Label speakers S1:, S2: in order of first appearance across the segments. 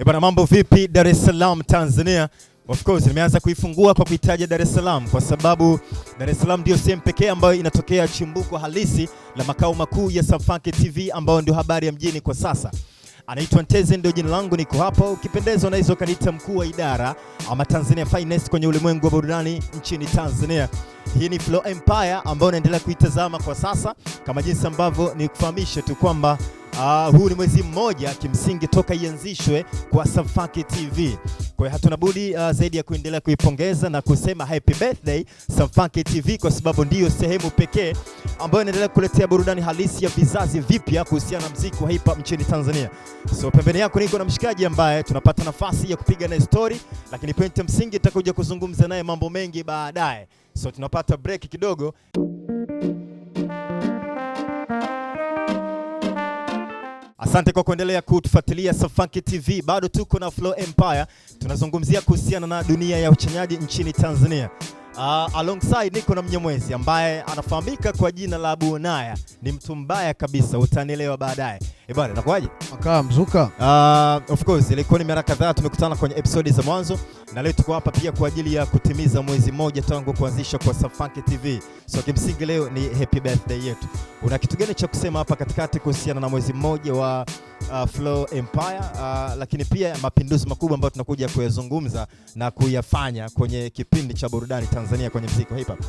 S1: Bwana, mambo vipi Dar es Salaam Tanzania? Of course nimeanza kuifungua kwa kuitaja Dar es Salaam kwa sababu Dar es Salaam ndio sehemu pekee ambayo inatokea chimbuko halisi la makao makuu ya Safanke TV ambayo ndio habari ya mjini kwa sasa. Anaitwa Nteze, ndio jina langu, niko hapa. Ukipendezwa unaweza kaniita mkuu wa idara ama Tanzania Finest kwenye ulimwengu wa burudani nchini Tanzania. Hii ni Flow Empire ambayo unaendelea kuitazama kwa sasa, kama jinsi ambavyo nikufahamisha tu kwamba huu ni mwezi mmoja kimsingi toka ianzishwe kwa Safanke TV. Kwa hiyo hatuna budi zaidi ya kuendelea kuipongeza na kusema happy birthday Safanke TV, kwa sababu ndiyo sehemu pekee ambayo inaendelea kuletea burudani halisi ya vizazi vipya kuhusiana na muziki wa hip hop nchini Tanzania. So pembeni yako niko na mshikaji ambaye tunapata nafasi ya kupiga naye story, lakini point msingi tutakuja kuzungumza naye mambo mengi baadaye. So tunapata break kidogo. Asante kwa kuendelea kutufuatilia Safanke TV. Bado tuko na Flow Empire. Tunazungumzia kuhusiana na dunia ya uchanyaji nchini Tanzania. Alongside niko na Mnyamwezi ambaye anafahamika kwa jina la Bunaya. Ni mtu mbaya kabisa, utanielewa baadaye. Bwana, nakuaje?
S2: Makaa mzuka.
S1: Of course ilikuwa ni mara kadhaa tumekutana kwenye episode za mwanzo, na leo tuko hapa pia kwa ajili ya kutimiza mwezi mmoja tangu kuanzisha kwa Safanke TV. So kimsingi leo ni happy birthday yetu. Una kitu gani cha kusema hapa katikati kuhusiana na mwezi mmoja wa Flow Empire, lakini pia mapinduzi makubwa ambayo tunakuja kuyazungumza na kuyafanya kwenye kipindi cha burudani Tanzania kwenye muziki wa hip hop?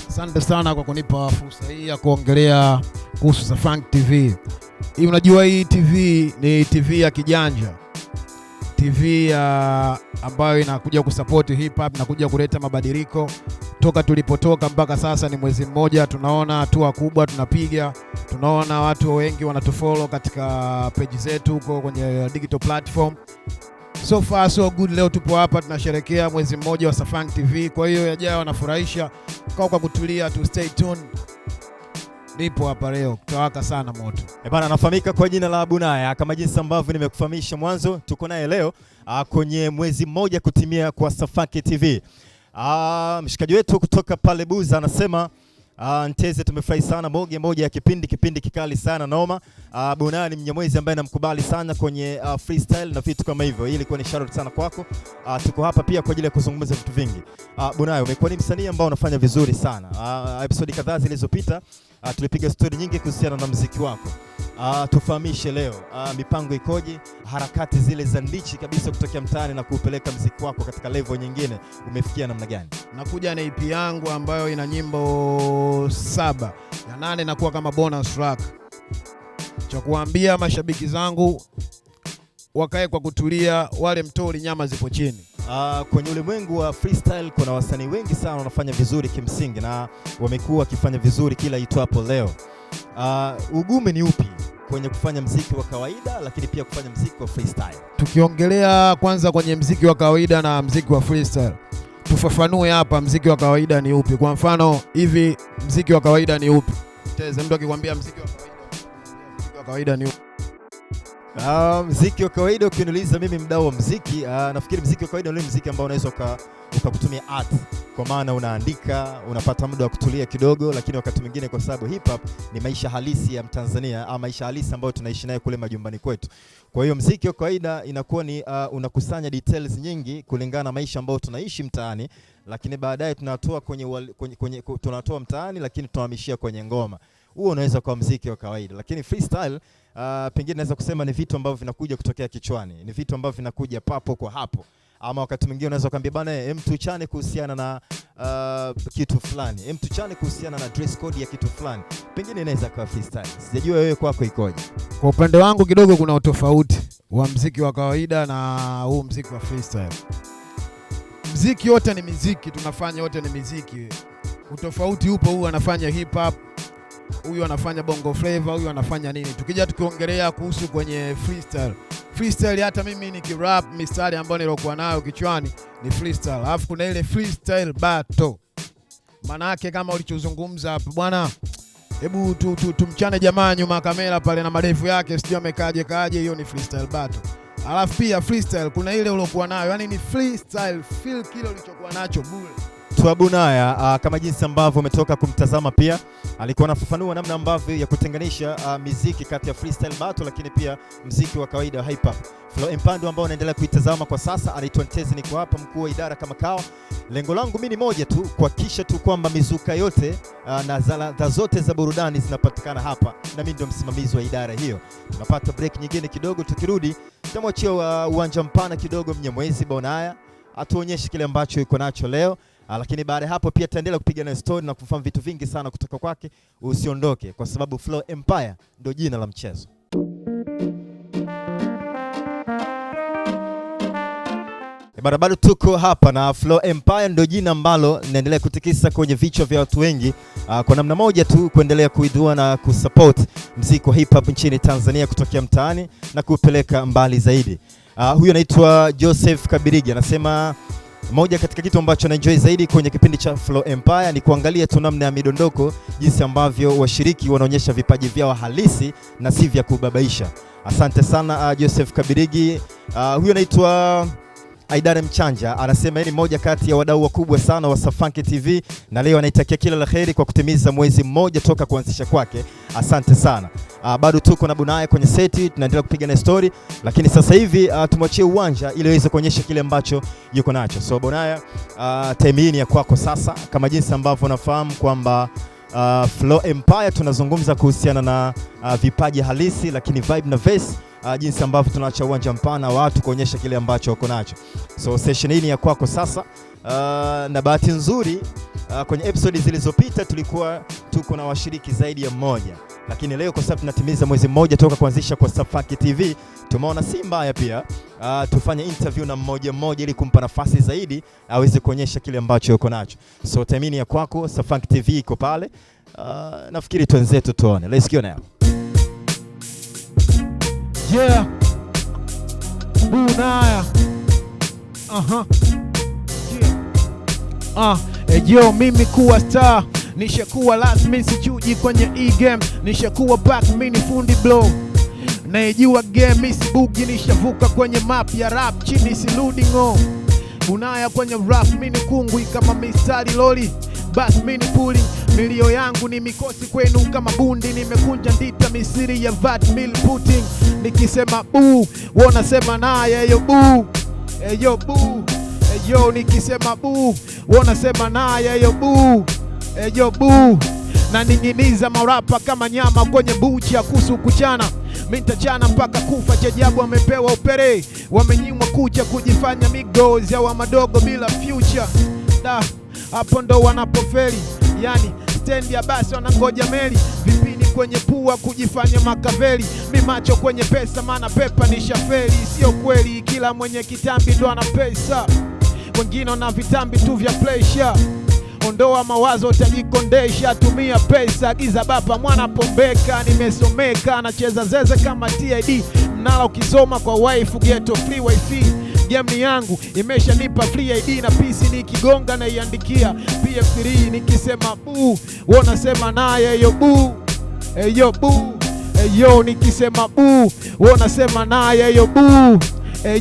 S2: Asante sana kwa kunipa fursa hii ya kuongelea kuhusu Safanke TV. Hii unajua hii TV ni TV ya kijanja. TV ambayo inakuja kusupport hip hop, inakuja kuleta mabadiliko. Toka tulipotoka mpaka sasa ni mwezi mmoja, tunaona hatua kubwa tunapiga. Tunaona watu wengi wanatufollow katika page zetu huko kwenye digital platform. So far so good. Leo tupo hapa tunasherehekea mwezi mmoja wa Safanke TV. Kwa hiyo yajayo wanafurahisha. Kwa kutulia tu, stay tuned. Nipo hapa leo kutawaka sana moto.
S1: Bwana, anafahamika kwa jina la Bunaya, kama jinsi ambavyo nimekufahamisha mwanzo. Tuko naye leo kwenye mwezi mmoja kutimia kwa Safanke TV. Mshikaji wetu kutoka pale Buza anasema Nteze, tumefurahi sana, moja ya kipindi kikali sana noma. Bunaya ni Mnyamwezi ambaye namkubali sana kwenye freestyle na vitu kama hivyo. Hii ilikuwa ni shout sana kwako. Tuko hapa pia kwa ajili ya kuzungumza vitu vingi. Bunaya, umekuwa ni msanii ambao unafanya vizuri sana. Episode kadhaa zilizopita tulipiga story nyingi kuhusiana na muziki wako. Tufahamishe leo, mipango ikoje? Harakati zile za ndichi kabisa kutokea mtaani na kuupeleka muziki wako katika level nyingine umefikia namna gani?
S2: Nakuja na EP yangu ambayo ina nyimbo 7. Ya 8 inakuwa kama bonus track. Cha kuambia mashabiki zangu wakae kwa kutulia, wale mtori nyama zipo chini.
S1: Kwenye ulimwengu wa freestyle kuna wasanii wengi sana wanafanya vizuri kimsingi na wamekuwa wakifanya vizuri kila itwapo leo. Ugumu ni upi kwenye kufanya muziki wa kawaida lakini pia kufanya muziki wa freestyle?
S2: Tukiongelea kwanza kwenye muziki wa kawaida na muziki wa freestyle, tufafanue hapa muziki wa kawaida ni upi. Kwa mfano hivi, muziki wa kawaida ni upi? Teze, mtu akikwambia muziki wa kawaida ni upi?
S1: Muziki wa kawaida ukiniuliza mimi mdau wa muziki, nafikiri muziki wa kawaida ni muziki ambao unaweza ukakutumia art, kwa maana unaandika, unapata muda wa kutulia kidogo, lakini wakati mwingine kwa sababu hip hop ni maisha halisi ya Mtanzania ama maisha halisi ambayo tunaishi nayo kule majumbani kwetu. Kwa hiyo muziki wa kawaida inakuwa ni unakusanya details nyingi kulingana na maisha ambayo tunaishi mtaani, lakini baadaye tunatoa tunatoa mtaani lakini tunahamishia kwenye ngoma. Huo unaweza kuwa muziki wa kawaida, lakini freestyle pengine naweza kusema ni vitu ambavyo vinakuja kutokea kichwani, ni vitu ambavyo vinakuja papo kwa hapo, ama wakati mwingine unaweza kuambia bana, tuchane kuhusiana na kitu fulani, tuchane kuhusiana na dress code ya kitu fulani, pengine inaweza kuwa freestyle. Sijajua wewe kwako ikoje?
S2: Kwa upande wangu kidogo kuna utofauti wa muziki wa kawaida na huu muziki wa freestyle. Muziki yote ni muziki, tunafanya yote ni muziki. Utofauti upo, huyu anafanya hip hop, huyu anafanya bongo flavor, huyu anafanya nini. Tukija tukiongelea kuhusu kwenye freestyle, hata mimi nikirap mistari ambayo nilokuwa nayo kichwani ni freestyle. Alafu kuna ile freestyle battle. Maana yake kama ulichozungumza hapo bwana, hebu tumchane jamaa nyuma kamera pale na marefu yake, sio amekaje, hiyo ni freestyle battle. Alafu pia freestyle kuna ile ulokuwa nayo, yani ni freestyle, feel kile ulichokuwa nacho bure.
S1: Twabunaya kama jinsi ambavyo umetoka kumtazama, pia alikuwa anafafanua namna ambavyo ya kutenganisha muziki kati ya freestyle battle lakini pia muziki wa kawaida hip hop. Flo Empire ambao unaendelea kuitazama kwa sasa, anaitwa Ntezi, niko hapa, mkuu wa idara kama kawa. Lengo langu mimi ni moja tu, kuhakikisha tu kwamba mizuka yote na ladha zote za burudani zinapatikana hapa, na mimi ndio msimamizi wa idara hiyo. Tunapata break nyingine kidogo, tukirudi tutamwachia uwanja mpana kidogo Mnyamwezi Bonaya atuonyeshe kile ambacho yuko nacho leo. Lakini baada ya hapo pia tutaendelea kupiga na story na kufahamu vitu vingi sana kutoka kwake. Usiondoke, kwa sababu Flo Empire ndio jina la mchezo. Bado tuko hapa na Flo Empire, ndio jina ambalo linaendelea kutikisa kwenye vichwa vya watu wengi kwa namna moja tu, kuendelea kuidua na kusupport muziki wa hip hop nchini Tanzania kutokea mtaani na kupeleka mbali zaidi. Huyu anaitwa Joseph Kabirigi, anasema moja katika kitu ambacho na enjoy zaidi kwenye kipindi cha Flo Empire ni kuangalia tu namna ya midondoko, jinsi ambavyo washiriki wanaonyesha vipaji vyao halisi na si vya kubabaisha. Asante sana Joseph Kabirigi. Huyu anaitwa Aidare Mchanja, anasema ni moja kati ya wadau wakubwa sana wa Safanki TV, na leo anaitakia kila la kheri kwa kutimiza mwezi mmoja toka kuanzisha kwake. Asante sana. Bado tuko na Bunaya kwenye seti, tunaendelea kupiga na story, lakini sasa hivi tumwachie uwanja ili aweze kuonyesha kile ambacho yuko nacho. So Bunaya, time hii ni ya kwako sasa. Kama jinsi ambavyo unafahamu kwamba Flo Empire tunazungumza kuhusiana na vipaji halisi, lakini vibe na verse, jinsi ambavyo tunaacha uwanja mpana watu kuonyesha kile ambacho wako nacho. So session hii ni ya kwako sasa. Na bahati nzuri kwenye episode zilizopita tulikuwa tuko na washiriki zaidi ya mmoja, lakini leo kwa sababu tunatimiza mwezi mmoja toka kuanzisha kwa Safanki TV, tumeona si mbaya pia tufanye interview na mmoja mmoja ili kumpa nafasi zaidi aweze kuonyesha kile ambacho yuko nacho. So time ni ya kwako, Safanki TV iko pale. Nafikiri tuanzetu tuone. Let's go now.
S2: Yeah. Bunaya. Yeah. Mimi kuwa star, nishakuwa last mimi sichuji kwenye e-game, nishakuwa back mimi fundi blow. Naijua game mimi sibugi, nishavuka kwenye map ya rap chini siludi ngo. Bunaya kwenye rap mimi kungwi kama mistari loli. Bas mini pulling, milio yangu ni mikosi kwenu kama bundi, nimekunja ndita misiri ya vat mill putting. Nikisema boo, wanasema naye yo boo. Yo boo. Yo nikisema boo, wanasema naye yo boo. Yo boo. Na ninginiza marapa kama nyama kwenye buchi ya kusu kuchana. Mintachana mpaka kufa, chajabu wamepewa upere. Wamenyimwa kucha kujifanya migozi ya wa madogo bila future. Hapo ndo wanapofeli, yani stand ya basi wanangoja meli. Vipini kwenye pua kujifanya makaveli, mi macho kwenye pesa maana pepa ni shafeli. Sio kweli kila mwenye kitambi ndo ana pesa, wengine wana vitambi tu vya pleasure. Ondoa mawazo utajikondesha, tumia pesa, giza baba mwana pombeka. Nimesomeka, nacheza zeze kama TID, mnala ukisoma kwa wife ghetto free wifi. Game ni yangu, imesha nipa free ID na PC nikigonga na iandikia PF3. Nikisema boo, wanasema naye yo boo. Yo boo. Yo nikisema boo, wanasema naye yo boo.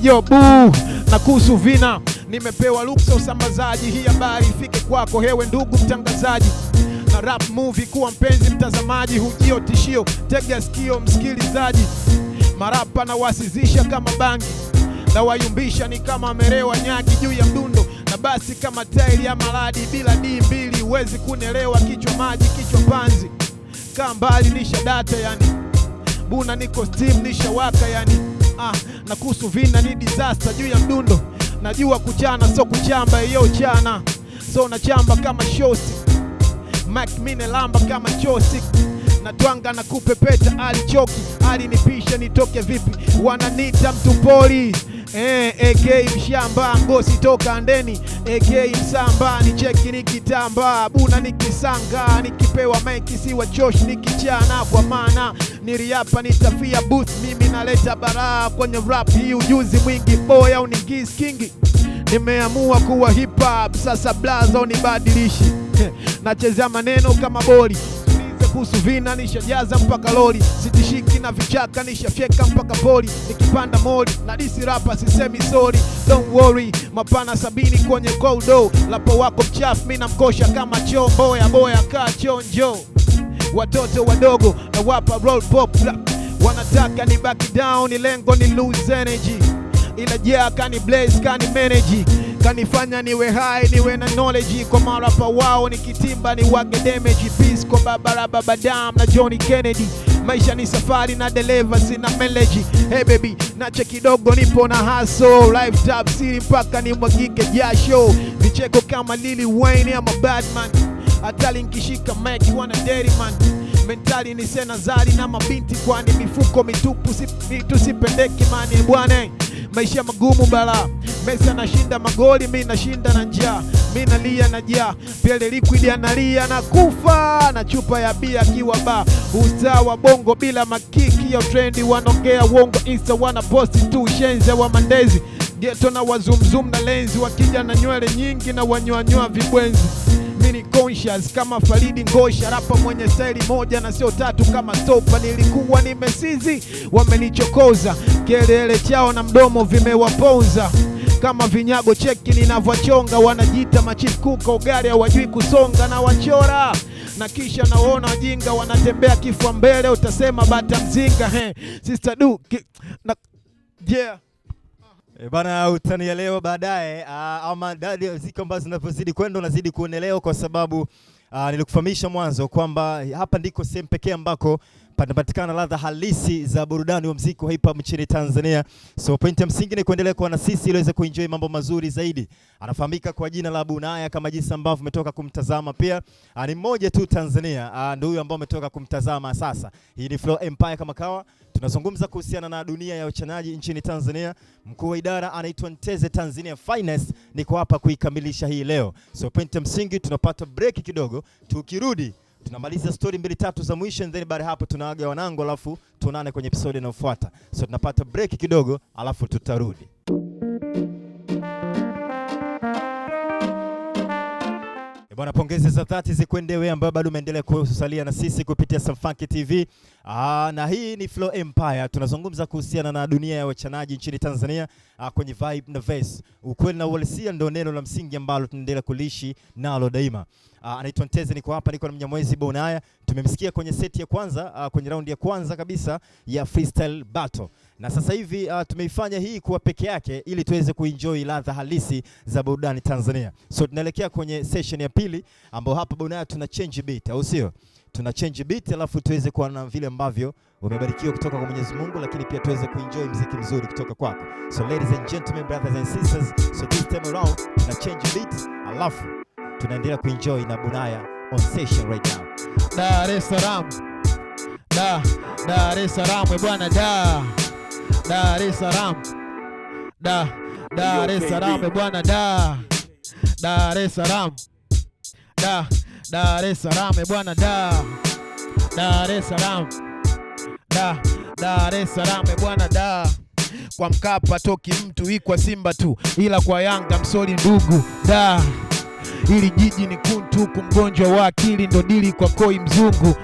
S2: Yo boo. Na kuhusu vina, nimepewa ruksa usambazaji, hii habari ifike kwako hewe ndugu mtangazaji. Na rap movie kuwa mpenzi mtazamaji, hujio tishio, tega sikio msikilizaji. Marapa na wasizisha kama bangi, na wayumbisha ni kama merewa nyaki juu ya mdundo. Na basi kama tairi ya maladi bila D2 huwezi kunelewa, kichwa maji kichwa panzi. Kaa mbali nisha data yani, buna niko steam nisha waka yani. Na kuhusu vina ni disaster juu ya mdundo. Najua kuchana so kuchamba yo chana, so na chamba kama shosi. Mac mine lamba kama chosi, na twanga na kupepeta alichoki. Alinipisha nitoke vipi, wananita mtu poli. AK mshamba ngosi toka andeni, AK msamba ni cheki nikitamba. Buna nikisanga, nikipewa maiki siwa chosh nikichana. Kwa maana niriapa nitafia booth, mimi naleta baraa kwenye rap hii ujuzi mwingi. Boy au ningis kingi, nimeamua kuwa hip hop sasa blazo nibadilishi. Nachezea maneno kama boli, kuhusu vina nishajaza mpaka lori, sitishiki na vichaka nishafyeka mpaka poli, nikipanda moli na disi rapa sisemi sorry. Don't worry, mapana 70 kwenye koldo, lapo wako mchafu mimi namkosha kama chombo ya boya kaa chonjo. Watoto wadogo na wapa roll pop, wanataka ni back down, ni lengo ni lose energy, ila yeah kani blaze kani manage, kanifanya niwe high niwe na knowledge, kwa marapa wao nikitimba ni wage damage. Peace kwa baba Dam na Johnny Kennedy, maisha ni safari na deliver sina melody. Hey baby nache kidogo nipo na hustle, life top city mpaka ni mwagike jasho, vicheko kama Lil Wayne ama Badman, atali nkishika mic wana dirty man, mentali ni sena zari na mabinti kwani mifuko mitupu tusipendeki mani bwana. Maisha magumu bala, Messi anashinda magoli, mimi nashinda na njaa, mimi nalia na njaa, Pele liquid analia na kufa na chupa ya bia kiwa ba. Usta wa bongo bila makiki ya trendi, wanongea uongo Insta wana posti tu shenze wa mandezi, ghetto na wazumzum na lenzi, wakija na nywele nyingi na wanywa vibwenzi. Mini conscious kama Faridi Ngosha, rapa mwenye style moja na sio tatu kama Stopa. Nilikuwa nimesizi, wamenichokoza, kelele chao na mdomo vimewaponza kama vinyago. Cheki ninavyochonga, wanajita machief kuka ugali hawajui kusonga, na wachora na kisha naona wajinga wanatembea kifua mbele, utasema bata mzinga. Sister du yeah.
S1: Bana utanielewa baadaye, ama dadi ziko ambazo zinazozidi kwenda unazidi kuonelewa, kwa sababu nilikufahamisha mwanzo kwamba hapa ndiko sehemu pekee ambako panapatikana ladha halisi za burudani wa muziki wa hip hop nchini Tanzania. So point ya msingi ni kuendelea kuwa na sisi ili uweze kuenjoy mambo mazuri zaidi. Anafahamika kwa jina la Bunaya kama jinsi ambavyo umetoka kumtazama, pia ni mmoja tu Tanzania, ndio huyo ambao umetoka kumtazama sasa. Hii ni Flow Empire kama kawa. Tunazungumza kuhusiana na dunia ya uchanaji nchini Tanzania. Mkuu wa idara anaitwa Nteze Tanzania Finest, niko hapa kuikamilisha hii leo. So point ya msingi tunapata break kidogo, tukirudi tunamaliza story 2-3 za mwisho, and then baada hapo tunaaga wanangu, alafu tuonane kwenye episode inayofuata. So tunapata break kidogo alafu tutarudi. Bwana, pongezi za dhati zikwende wewe ambaye bado umeendelea kusalia na sisi kupitia Samfunky TV. Na hii ni Flow Empire. Tunazungumza kuhusiana na dunia ya wachanaji nchini Tanzania kwenye vibe na verse. Ukweli na uhalisia ndio neno la msingi ambalo tunaendelea kulishi nalo daima. Anaitwa Nteze, niko hapa, niko na Mnyamwezi Bunaya. Tumemsikia kwenye seti ya kwanza, kwenye round ya kwanza kabisa ya freestyle battle. Na sasa hivi tumeifanya hii kuwa peke yake ili tuweze kuenjoy ladha halisi za burudani Tanzania. So tunaelekea kwenye session ya pili ambao hapa Bunaya tuna change beat, au sio? Tuna change beat alafu tuweze kuona vile ambavyo umebarikiwa kutoka kwa Mwenyezi Mungu, lakini pia tuweze kuenjoy muziki mzuri kutoka kwako. So ladies and gentlemen, brothers and sisters, so this time around tuna change beat alafu tunaendelea kuenjoy na Bunaya on session right now.
S2: Dar es Salaam. Dar es Salaam bwana Dar es Salaam. Dar es Salaam bwana Dar es Salaam. Dar es Salaam bwana Dar es Salaam. Dar es Salaam bwana Kwa Mkapa toki mtu ikwa Simba tu, ila kwa Yanga msoli ndugu Ili jiji ni kuntu kumgonjwa wa akili ndo dili kwa koi mzungu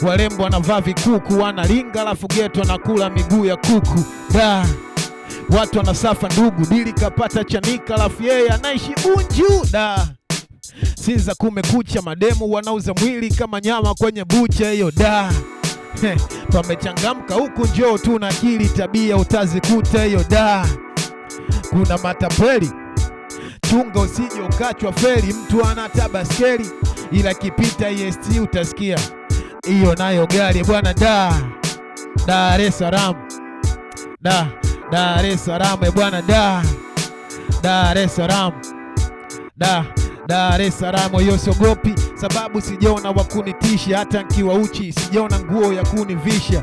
S2: Walembo wanavaa vikuku wanalinga alafu geto wanakula miguu ya kuku Watu wanasafa ndugu dili kapata chanika alafu yeye anaishi Bunju Sinza kumekucha mademu wanauza mwili kama nyama kwenye bucha hiyo Pamechangamka huku njoo tu na akili tabia utazikuta hiyo Kuna matapeli chunga usije ukachwa feli, mtu anata baskeli ila kipita EST utasikia hiyo nayo gari bwana Dar es Salaam. Dar es Salaam bwana Dar es Salaam. Dar es Salaam hiyo sogopi sababu sijaona wakunitisha, hata nkiwa uchi sijaona nguo ya kunivisha.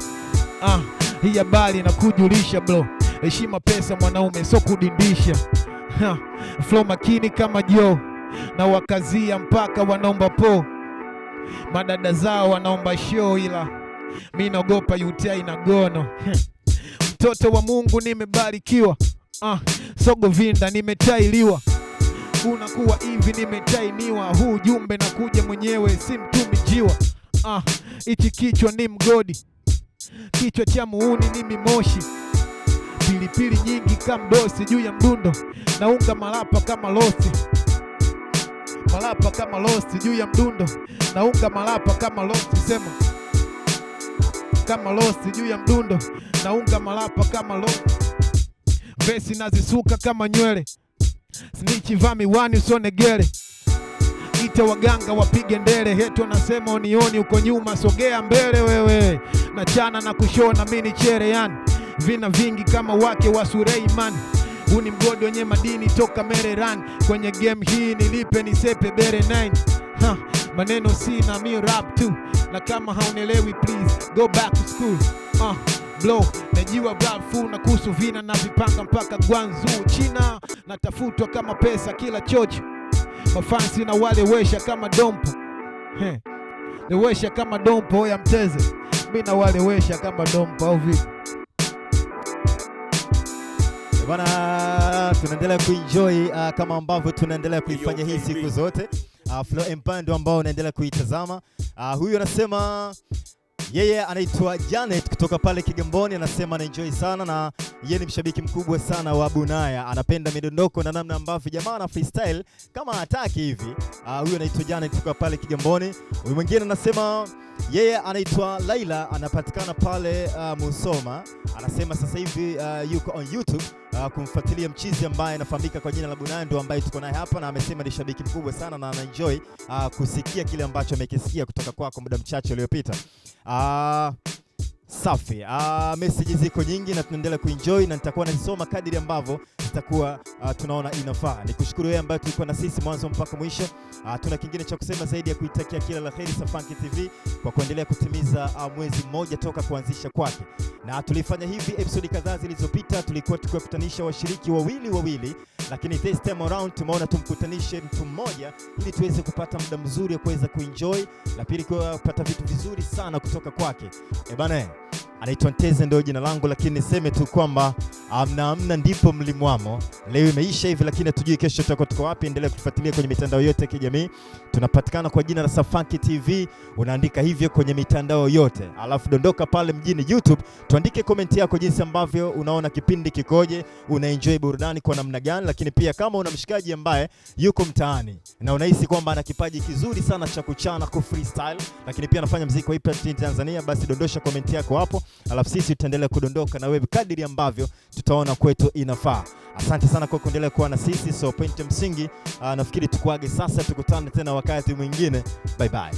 S2: Hii habari na kujulisha bro, heshima pesa mwanaume so kudindisha. Flow makini kama Joe na wakazia mpaka wanaomba po, madada zao wanaomba show ila mimi naogopa UTI na gono. Mtoto wa Mungu nimebarikiwa, sogo vinda nimetailiwa, unakuwa hivi nimetainiwa, huu jumbe na kuja mwenyewe si mtumi jiwa. Ichi kichwa ni mgodi, kichwa cha muuni ni mimoshi, pilipili nyingi kama dosi juu ya mdundo, naunga malapa kama losti, malapa kama losti juu ya mdundo, naunga malapa kama losti, sema kama losti juu ya mdundo, naunga malapa kama losti, vesi nazisuka kama nywele, snitchi vaa miwani usonegele, ite waganga wapige ndele, heto nasema unioni uko nyuma, sogea mbele wewe, nachana na kushona mini chere yani, vina vingi kama wake wa Suleiman, uni mgodi wenye madini toka Mereran, kwenye game hii nilipe nisepe bere 9, maneno sina mi rap tu, na kama haunelewi please go back to school, blow najiwa rap full na kusu vina na vipanga mpaka Guangzhou China, natafutwa kama pesa kila chocho, mafansi na wale wesha kama dompo, lewesha kama dompo ya mteze, mina wale wesha kama dompo au vipi?
S1: Bwana, tunaendelea kuenjoy kama ambavyo tunaendelea kuifanya hii siku zote. Flow Empire ndio ambao unaendelea kuitazama. Huyu anasema yeye anaitwa Janet kutoka pale Kigamboni, anasema anaenjoy sana na yeye ni mshabiki mkubwa sana wa Bunaya. Anapenda midondoko na namna ambavyo jamaa na freestyle kama hataki hivi. Huyu anaitwa Janet kutoka pale Kigamboni. Huyu mwingine anasema yeye anaitwa Laila, anapatikana pale Musoma. Anasema sasa hivi yuko on YouTube kumfuatilia mchizi ambaye anafahamika kwa jina la Bunaya, ndio ambaye tuko naye hapa, na amesema ni shabiki mkubwa sana na anaenjoy kusikia kile ambacho amekisikia kutoka kwako muda mchache uliopita. Safi. Messages ziko nyingi na tunaendelea kuenjoy na nitakuwa nazisoma kadiri ambavyo zitakuwa tunaona inafaa. Nikushukuru wewe ambaye tulikuwa na sisi mwanzo mpaka mwisho. Tuna kingine cha kusema zaidi ya kuitakia kila la kheri Safanki TV kwa kuendelea kutimiza mwezi mmoja toka kuanzisha kwake. Na tulifanya hivi episode kadhaa zilizopita, tulikuwa tukiwakutanisha washiriki wawili, lakini this time around tumeona tumkutanishe mtu mmoja ili tuweze kupata muda mzuri wa kuweza kuenjoy, la pili kupata vitu vizuri sana kutoka kwake. Bana, anaitwa Nteze ndio jina langu, lakini niseme tu kwamba amna ndipo mlimwamo. Leo imeisha hivi, lakini hatujui kesho tutakuwa tuko wapi. Endelea kutufuatilia kwenye mitandao yote ya kijamii. Tunapatikana kwa jina la Safanki TV. Unaandika hivyo kwenye mitandao yote. Alafu dondoka pale mjini YouTube, tuandike comment yako jinsi ambavyo unaona kipindi kikoje, unaenjoy burudani kwa namna gani, lakini pia kama una mshikaji ambaye yuko mtaani na unahisi kwamba ana kipaji kizuri sana cha kuchana ku freestyle, lakini pia anafanya muziki wa hip hop nchini Tanzania, basi dondosha comment yako hapo. Alafu sisi tutaendelea kudondoka na wewe kadiri ambavyo tutaona kwetu inafaa. Asante sana kwa kuendelea kuwa na sisi. So point msingi, nafikiri tukuage sasa, tukutane tena wakati mwingine. Bye bye.